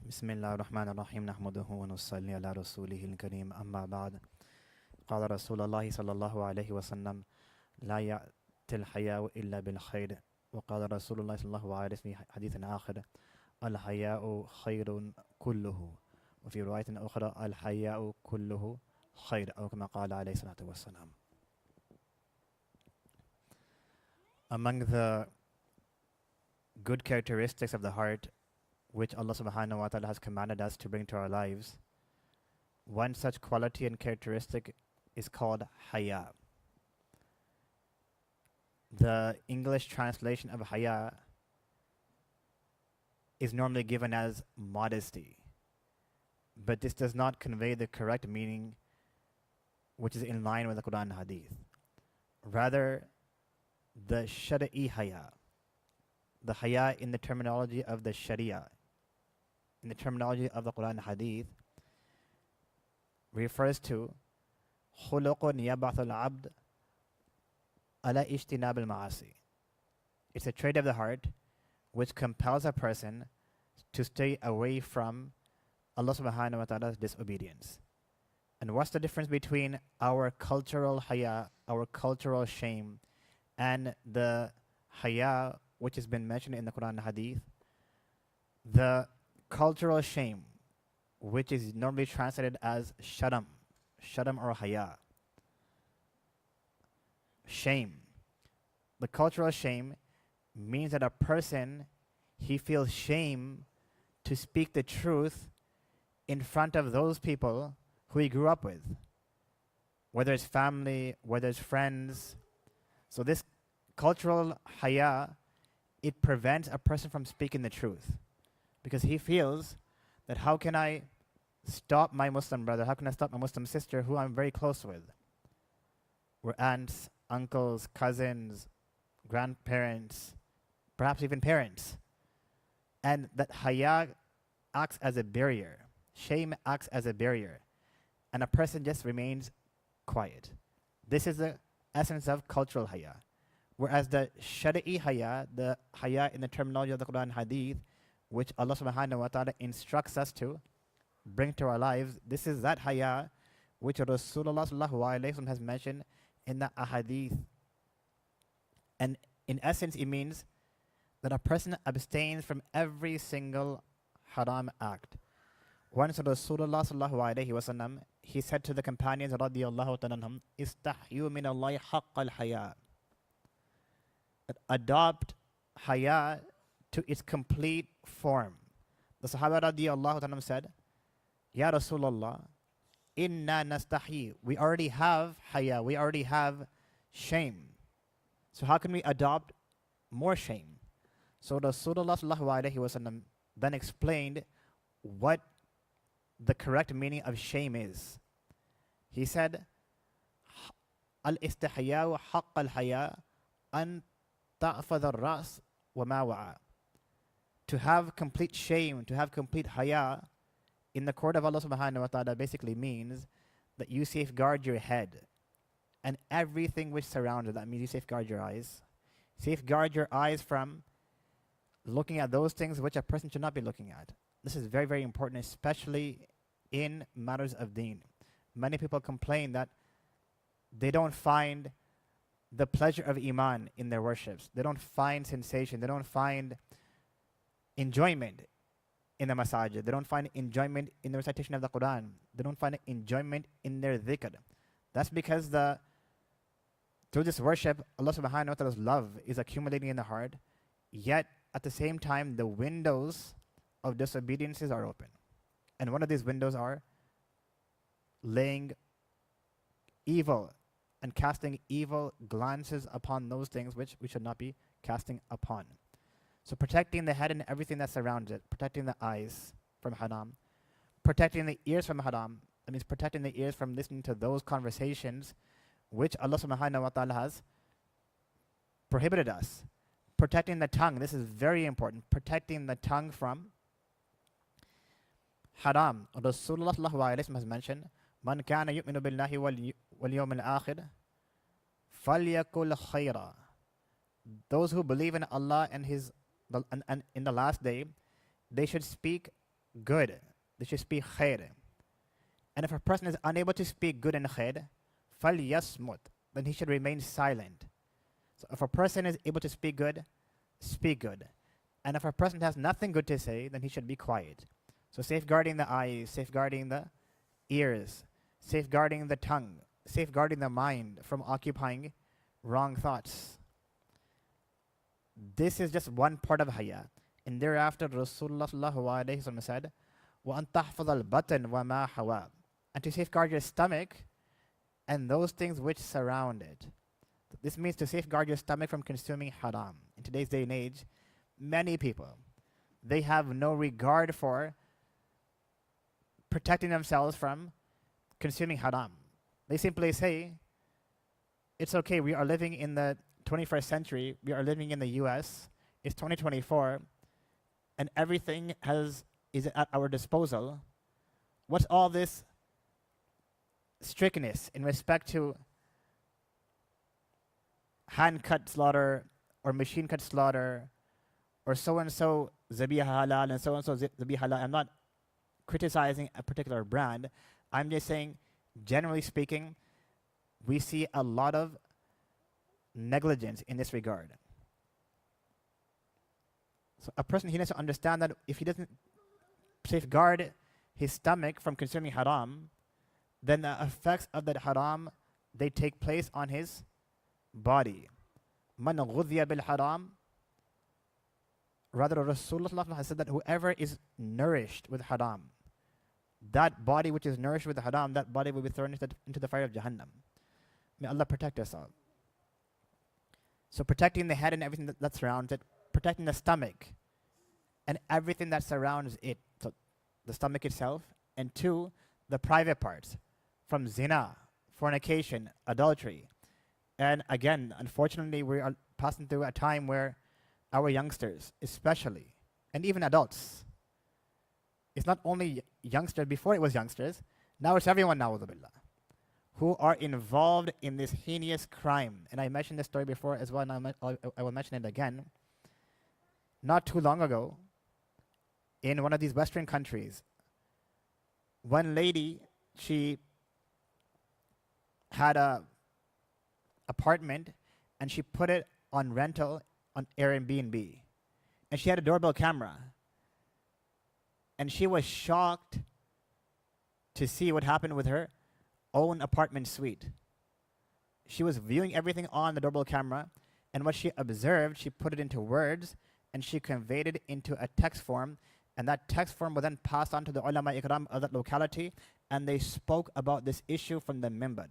بسم الله الرحمن الرحيم نحمده ونصلي على رسوله الكريم أما بعد قال رسول الله صلى الله عليه وسلم لا يأتي الحياء إلا بالخير وقال رسول الله صلى الله عليه وسلم في حديث آخر الحياء خير كله وفي رواية أخرى الحياء كله خير أو كما قال عليه الصلاة والسلام. Among the good characteristics of the heart which Allah subhanahu wa ta'ala has commanded us to bring to our lives, one such quality and characteristic is called haya. The English translation of haya is normally given as modesty, but this does not convey the correct meaning which is in line with the Quran and Hadith. Rather, the shari'i haya, the haya in the terminology of the sharia, in the terminology of the Quran and Hadith, refers to khuluqun yabathul abd ala ijtinab al-ma'asi. It's a trait of the heart which compels a person to stay away from Allah subhanahu wa ta'ala's disobedience. And what's the difference between our cultural haya, our cultural shame, and the haya which has been mentioned in the Quran and Hadith? The cultural shame, which is normally translated as sharam or haya, shame. The cultural shame means that a person, he feels shame to speak the truth in front of those people who he grew up with, whether it's family, whether it's friends. So this cultural haya, it prevents a person from speaking the truth, because he feels that how can I stop my Muslim brother, how can I stop my Muslim sister who I'm very close with? We're aunts, uncles, cousins, grandparents, perhaps even parents. And that haya acts as a barrier. Shame acts as a barrier. And a person just remains quiet. This is the essence of cultural haya. Whereas the shari'i haya, the haya in the terminology of the Quran and Hadith, which Allah subhanahu wa ta'ala instructs us to bring to our lives, this is that haya which Rasulullah sallallahu alayhi wa sallam has mentioned in the ahadith. And in essence, it means that a person abstains from every single haram act. Once Rasulullah sallallahu alayhi wa sallam, he said to the companions radiyallahu ta'ala anhum, istahyu min Allahi haqqal haya. Adopt haya to its complete form. The Sahaba radiyallahu ta'ala said, Ya Rasulullah, inna nastahi. We already have haya, we already have shame. So how can we adopt more shame? So Rasulullah sallallahu alayhi wa sallam then explained what the correct meaning of shame is. He said, al-istihya haqq al-haya an ta'fadh al-ras wa ma wa'a. To have complete shame, to have complete haya in the court of Allah subhanahu wa ta'ala basically means that you safeguard your head and everything which surrounds it. That means you safeguard your eyes. Safeguard your eyes from looking at those things which a person should not be looking at. This is very, very important, especially in matters of deen. Many people complain that they don't find the pleasure of iman in their worships. They don't find sensation. They don't find enjoyment in the masajid. They don't find enjoyment in the recitation of the Quran. They don't find enjoyment in their dhikr. That's because through this worship, Allah subhanahu wa ta'ala's love is accumulating in the heart, yet at the same time, the windows of disobediences are open. And one of these windows are laying evil and casting evil glances upon those things which we should not be casting upon. So protecting the head and everything that surrounds it, protecting the eyes from haram, protecting the ears from haram, that means protecting the ears from listening to those conversations which Allah subhanahu wa ta'ala has prohibited us. Protecting the tongue, this is very important, protecting the tongue from haram. Rasulullah sallallahu alayhi wa sallam has mentioned, Man kana yu'minu billahi wal yawm al-akhir falyakul khayra. Those who believe in Allah and in the last day, they should speak good. They should speak khair. And if a person is unable to speak good and khair, فَلْيَصْمُتْ, then he should remain silent. So if a person is able to speak good, speak good. And if a person has nothing good to say, then he should be quiet. So safeguarding the eyes, safeguarding the ears, safeguarding the tongue, safeguarding the mind from occupying wrong thoughts. This is just one part of haya. And thereafter, Rasulullah sallallahu alayhi wa sallam said, وَأَن تَحْفَظَ الْبَطَنَ وَمَا حَوَى, and to safeguard your stomach and those things which surround it. This means to safeguard your stomach from consuming haram. In today's day and age, many people, they have no regard for protecting themselves from consuming haram. They simply say, it's okay, we are living in the 21st century, we are living in the US, it's 2024, and everything is at our disposal. What's all this strictness in respect to hand-cut slaughter or machine-cut slaughter or so-and-so zabiha halal and so-and-so zabiha halal? I'm not criticizing a particular brand. I'm just saying, generally speaking, we see a lot of negligence in this regard. So a person, he needs to understand that if he doesn't safeguard his stomach from consuming haram, then the effects of that haram, they take place on his body. Man ghudhiya bil haram, rather Rasulullah has said that whoever is nourished with haram, that body which is nourished with haram, that body will be thrown into the fire of Jahannam. May Allah protect us all. So protecting the head and everything that surrounds it, protecting the stomach and everything that surrounds it, so the stomach itself, and two, the private parts, from zina, fornication, adultery. And again, unfortunately, we are passing through a time where our youngsters, especially, and even adults, it's not only youngsters, before it was youngsters, now it's everyone, na'udhu billah, who are involved in this heinous crime. And I mentioned this story before as well, and I will mention it again. Not too long ago, in one of these Western countries, one lady, she had a apartment and she put it on rental on Airbnb. And she had a doorbell camera. And she was shocked to see what happened with her own apartment suite. She was viewing everything on the doorbell camera, and what she observed, she put it into words, and she conveyed it into a text form, and that text form was then passed on to the ulama ikram of that locality, and they spoke about this issue from the minbar.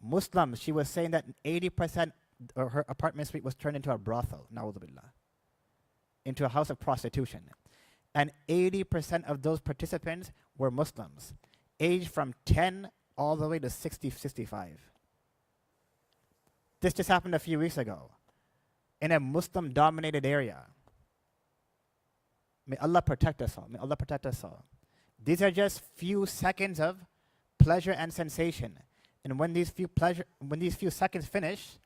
Muslims, she was saying that 80% of her apartment suite was turned into a brothel, na'udhu billah, into a house of prostitution. And 80% of those participants were Muslims, aged from 10 all the way to 60, 65. This just happened a few weeks ago in a Muslim-dominated area. May Allah protect us all. May Allah protect us all. These are just few seconds of pleasure and sensation. And when these few seconds finish,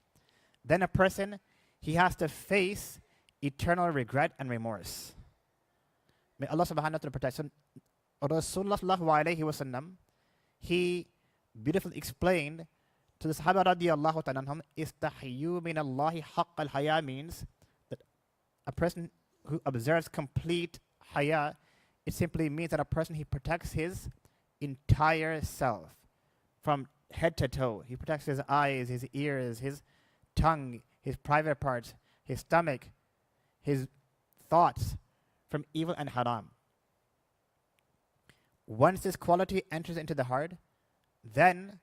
then a person, he has to face eternal regret and remorse. May Allah subhanahu wa ta'ala protect us. Rasulullah sallallahu alayhi wa sallam, he beautifully explained to the Sahaba radiyallahu ta'ala anhum, istahyu min Allahi haqq al-haya means that a person who observes complete haya, it simply means that a person, he protects his entire self from head to toe. He protects his eyes, his ears, his tongue, his private parts, his stomach, his thoughts from evil and haram. Once this quality enters into the heart, then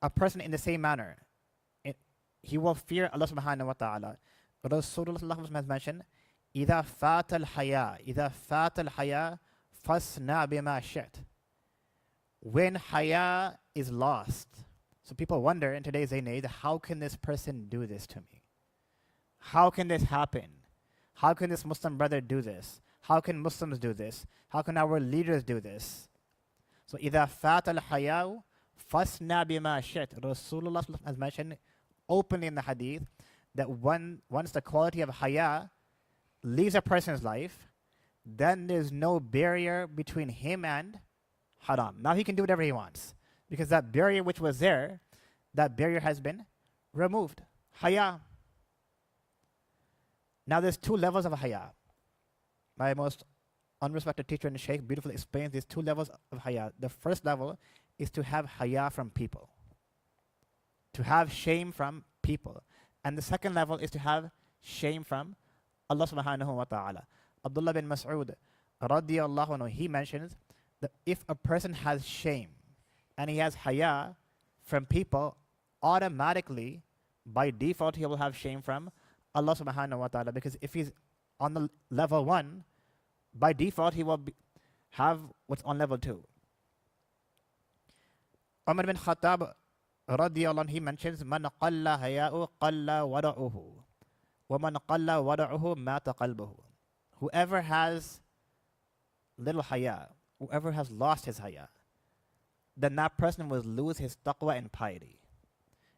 a person in the same manner, he will fear Allah subhanahu wa ta'ala. Rasulullah has mentioned, إِذَا فَاتَ الْحَيَاء فَاسْنَا بِمَا شِئْتَ. When haya is lost, so people wonder in today's day and age, how can this person do this to me? How can this happen? How can this Muslim brother do this? How can Muslims do this? How can our leaders do this? So, إِذَا فَاتَ الْحَيَاءُ فَاسْنَا بِمَا شِئْتَ. Rasulullah has mentioned openly in the hadith that once the quality of haya leaves a person's life, then there's no barrier between him and haram. Now he can do whatever he wants because that barrier which was there, that barrier has been removed. Haya. Now there's two levels of haya. My most unrespected teacher and Shaykh beautifully explains these two levels of haya. The first level is to have haya from people, to have shame from people. And the second level is to have shame from Allah subhanahu wa ta'ala. Abdullah bin Mas'ud radiyallahu anhu, he mentions that if a person has shame and he has haya from people, automatically, by default, he will have shame from Allah subhanahu wa ta'ala. Because if he's on the level 1, by default, he will have what's on level 2. Umar bin Khattab radiyallahu anhu, he mentions, Man qalla haya'u qalla wada'uhu, wa man qalla wada'uhu mata qalbuhu. Whoever has little haya, whoever has lost his haya, then that person will lose his taqwa and piety.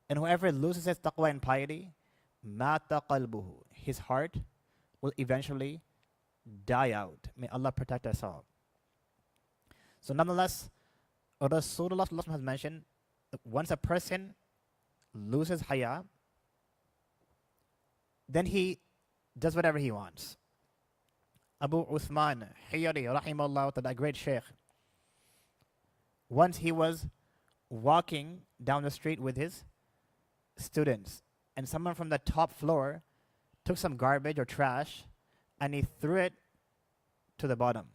And whoever loses his taqwa and piety, mata qalbuhu, his heart will eventually die out. May Allah protect us all. So nonetheless, Rasulullah has mentioned that once a person loses haya, then he does whatever he wants. Abu Uthman Hiyari, rahimahullah, a great sheikh, once he was walking down the street with his students, and someone from the top floor took some garbage or trash and he threw it to the bottom.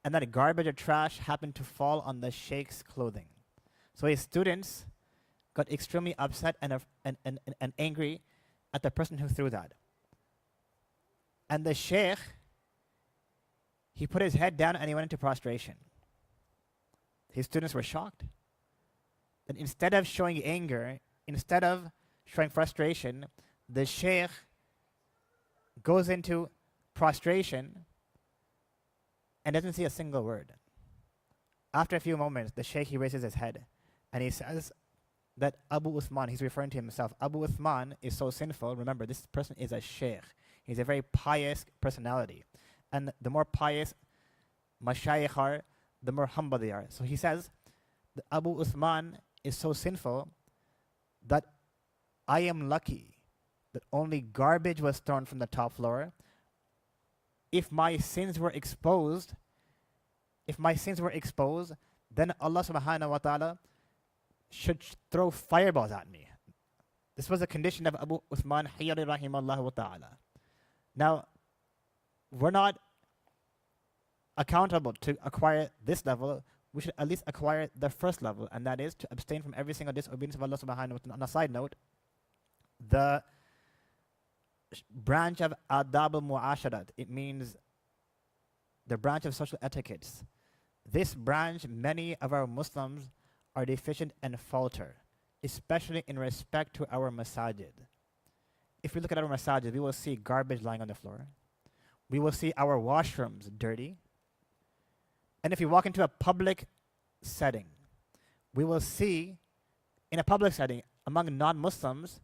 And that garbage or trash happened to fall on the sheikh's clothing. So his students got extremely upset and angry at the person who threw that. And the sheikh, he put his head down and he went into prostration. His students were shocked. And instead of showing anger, instead of showing frustration, the sheikh goes into prostration and doesn't say a single word. After a few moments, the sheikh, he raises his head and he says that Abu Uthman, he's referring to himself, Abu Uthman is so sinful. Remember, this person is a sheikh. He's a very pious personality. And the more pious mashayikh are, the more humble they are. So he says that Abu Uthman is so sinful that I am lucky that only garbage was thrown from the top floor. If my sins were exposed, then Allah subhanahu wa ta'ala should throw fireballs at me. This was a condition of Abu Uthman Hiyari rahimahullah wa ta'ala. Now, we're not accountable to acquire this level. We should at least acquire the first level, and that is to abstain from every single disobedience of Allah subhanahu wa ta'ala. On a side note, the branch of adab al-mu'asharat, it means the branch of social etiquettes. This branch, many of our Muslims are deficient and falter, especially in respect to our masajid. If we look at our masajid, we will see garbage lying on the floor. We will see our washrooms dirty. And if you walk into a public setting, we will see in a public setting among non-Muslims,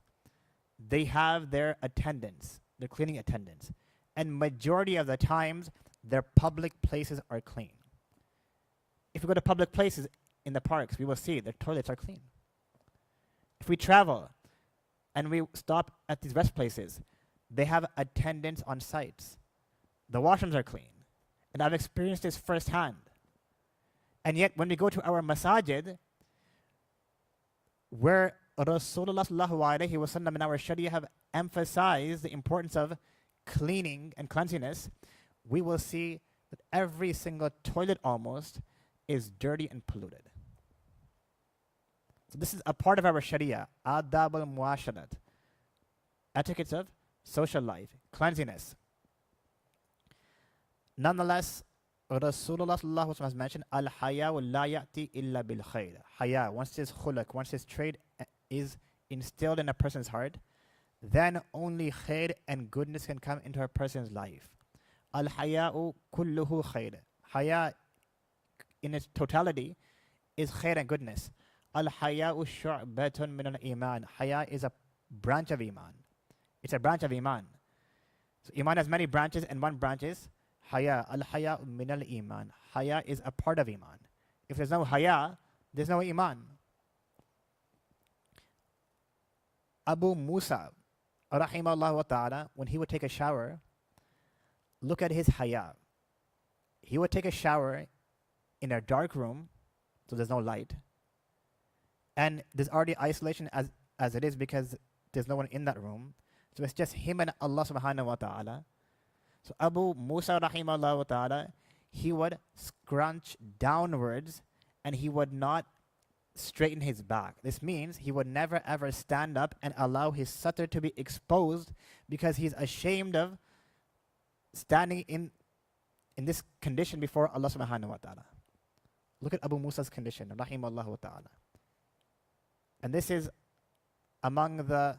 they have their attendants, their cleaning attendants. And majority of the times, their public places are clean. If we go to public places in the parks, we will see their toilets are clean. If we travel and we stop at these rest places, they have attendants on sites. The washrooms are clean. And I've experienced this firsthand. And yet, when we go to our masajid, where Rasulullah sallallahu alayhi wa sallam and our Sharia have emphasized the importance of cleaning and cleanliness, we will see that every single toilet almost is dirty and polluted. So this is a part of our Sharia, adab al-muasharat, etiquettes of social life, cleanliness. Nonetheless, Rasulullah sallallahu alaihi wasallam has mentioned, al-haya la ya'ti illa bil khayr. Haya, once this khulak, once this trait is instilled in a person's heart, then only khair and goodness can come into a person's life. Al-haya'u kulluhu khair. Haya in its totality is khair and goodness. Al-haya'u shu'batun min al-iman. Haya is a branch of iman. It's a branch of iman. So iman has many branches, and one branch is haya. Al-haya min al-iman. Haya is a part of iman. If there's no haya, there's no iman. Abu Musa, rahimahullah wa ta'ala, when he would take a shower, look at his haya. He would take a shower in a dark room, so there's no light. And there's already isolation as it is because there's no one in that room. So it's just him and Allah subhanahu wa ta'ala. So Abu Musa rahimahullah wa ta'ala, he would scrunch downwards and he would not straighten his back. This means he would never ever stand up and allow his satr to be exposed because he's ashamed of standing in this condition before Allah subhanahu wa ta'ala. Look at Abu Musa's condition, rahimahullah wa ta'ala. And this is among the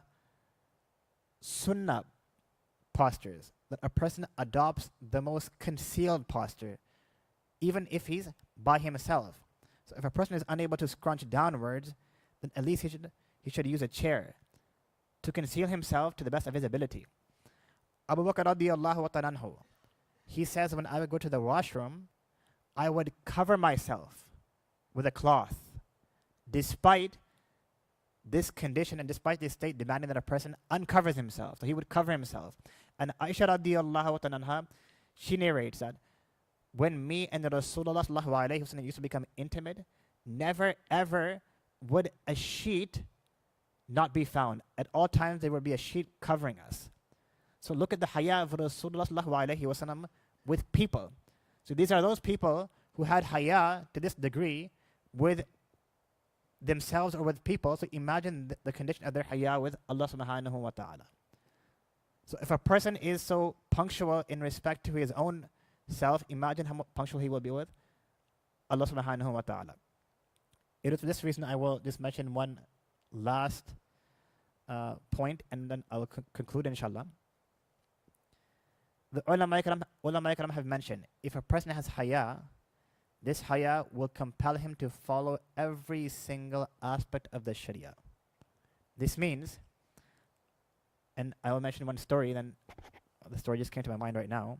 sunnah postures, that a person adopts the most concealed posture, even if he's by himself. So if a person is unable to scrunch downwards, then at least he should use a chair to conceal himself to the best of his ability. Abu Bakr radiyallahu ta'ala anhu, he says, when I would go to the washroom, I would cover myself with a cloth, despite this condition and despite this state demanding that a person uncovers himself. So he would cover himself. And Aisha radiyallahu ta'ala anha, she narrates that when me and the Rasulullah sallallahu alayhi wa sallam used to become intimate, never ever would a sheet not be found. At all times there would be a sheet covering us. So look at the haya of Rasulullah sallallahu alayhi wa sallam with people. So these are those people who had haya to this degree with themselves or with people. So imagine the condition of their haya with Allah subhanahu wa ta'ala. So if a person is so punctual in respect to his own self, imagine how punctual he will be with Allah subhanahu wa ta'ala. It is for this reason I will just mention one last point and then I will conclude inshallah. The ulama ikram have mentioned, if a person has haya, this haya will compel him to follow every single aspect of the sharia. This means, and I will mention one story, then the story just came to my mind right now.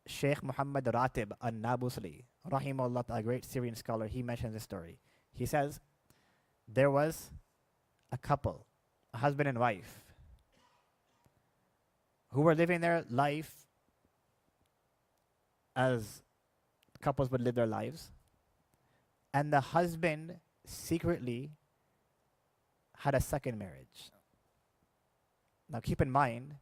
Sheikh Muhammad Ratib al-Nabusli, rahimahullah, a great Syrian scholar, he mentions this story. He says, there was a couple, a husband and wife, who were living their life as couples would live their lives. And the husband secretly had a second marriage. Now keep in mind,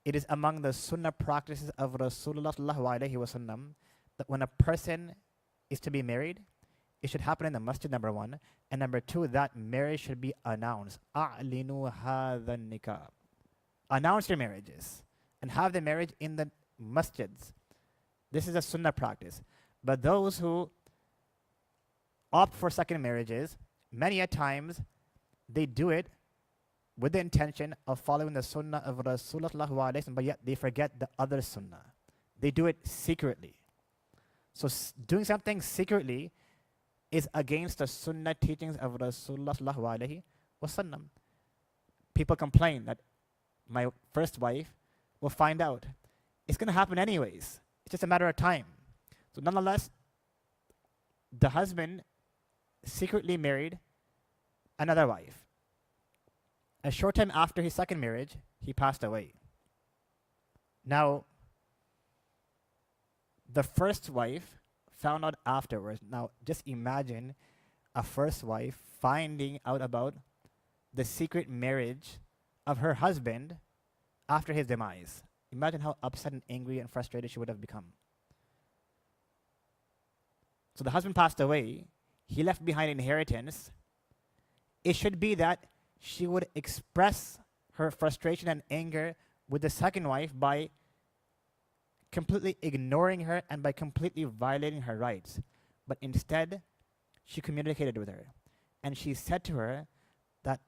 it is among the sunnah practices of Rasulullah sallallahu alayhi wa sallam that when a person is to be married, it should happen in the masjid, number one. And number two, that marriage should be announced. أَعْلِنُوا هَذَا النِّكَاحِ. Announce your marriages and have the marriage in the masjids. This is a sunnah practice. But those who opt for second marriages, many a times they do it with the intention of following the sunnah of Rasulullah, but yet they forget the other sunnah. They do it secretly. So doing something secretly is against the sunnah teachings of Rasulullah. People complain that my first wife will find out. It's going to happen anyways. It's just a matter of time. So nonetheless, the husband secretly married another wife. A short time after his second marriage, he passed away. Now, the first wife found out afterwards. Now, just imagine a first wife finding out about the secret marriage of her husband after his demise. Imagine how upset and angry and frustrated she would have become. So the husband passed away. He left behind inheritance. It should be that she would express her frustration and anger with the second wife by completely ignoring her and by completely violating her rights. But instead, she communicated with her. And she said to her that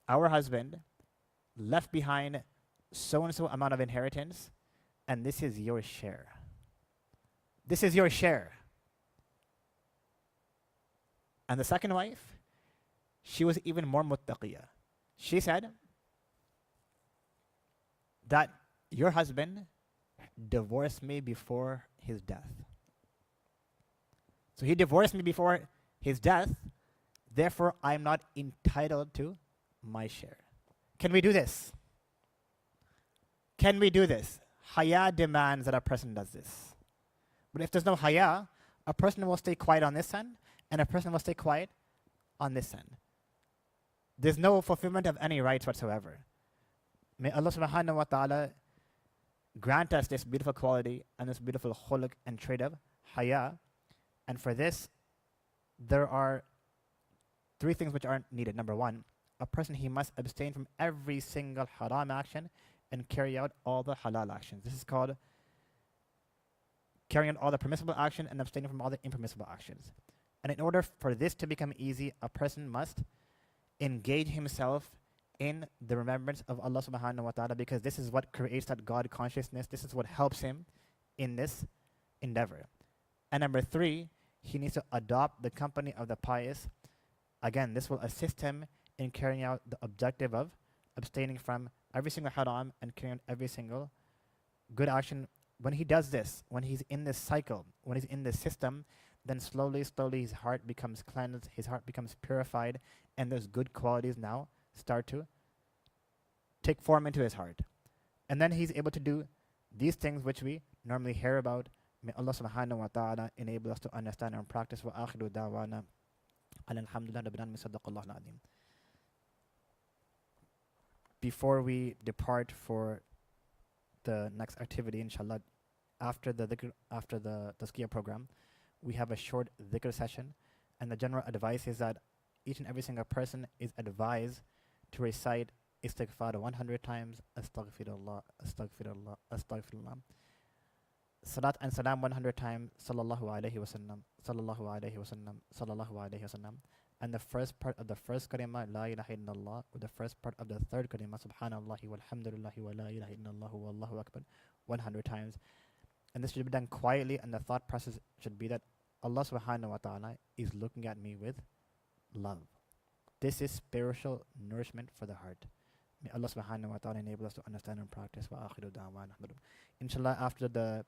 our husband left behind so-and-so amount of inheritance, and this is your share. This is your share. And the second wife, she was even more muttaqiyah. She said that your husband divorced me before his death. So he divorced me before his death, therefore I'm not entitled to my share. Can we do this? Can we do this? Haya demands that a person does this. But if there's no haya, a person will stay quiet on this end, and a person will stay quiet on this end. There's no fulfillment of any rights whatsoever. May Allah subhanahu wa ta'ala grant us this beautiful quality and this beautiful khuluq and trait of haya. And for this, there are three things which aren't needed. Number one, a person, he must abstain from every single haram action and carry out all the halal actions. This is called carrying out all the permissible action and abstaining from all the impermissible actions. And in order for this to become easy, a person must engage himself in the remembrance of Allah subhanahu wa ta'ala, because this is what creates that God consciousness. This is what helps him in this endeavor. And number three, he needs to adopt the company of the pious. Again, this will assist him in carrying out the objective of abstaining from every single haram and carrying out every single good action. When he does this, when he's in this cycle, when he's in this system, then slowly, slowly his heart becomes cleansed, his heart becomes purified, and those good qualities now start to take form into his heart. And then he's able to do these things which we normally hear about. May Allah subhanahu wa ta'ala enable us to understand and practice. Wa akhiru da'wana alhamdulillah rabbil alamin sadaqallahu al-azim. Before we depart for the next activity, inshallah, after the dhikr, after the tazkiyah program, we have a short dhikr session, and the general advice is that each and every single person is advised to recite istighfar 100 times, astaghfirullah, astaghfirullah, astaghfirullah, salat and salam 100 times, sallallahu alayhi wasallam, sallallahu alayhi wasallam, sallallahu alayhi wasallam. And the first part of the first kalima, la ilaha illallah, or the first part of the third kalima, subhanallahi walhamdulillahi wa la ilaha illallah wallahu akbar, 100 times. And this should be done quietly, and the thought process should be that Allah subhanahu wa ta'ala is looking at me with love. This is spiritual nourishment for the heart. May Allah subhanahu wa ta'ala enable us to understand and practice. Wa akhiru da'wana. Inshallah, after the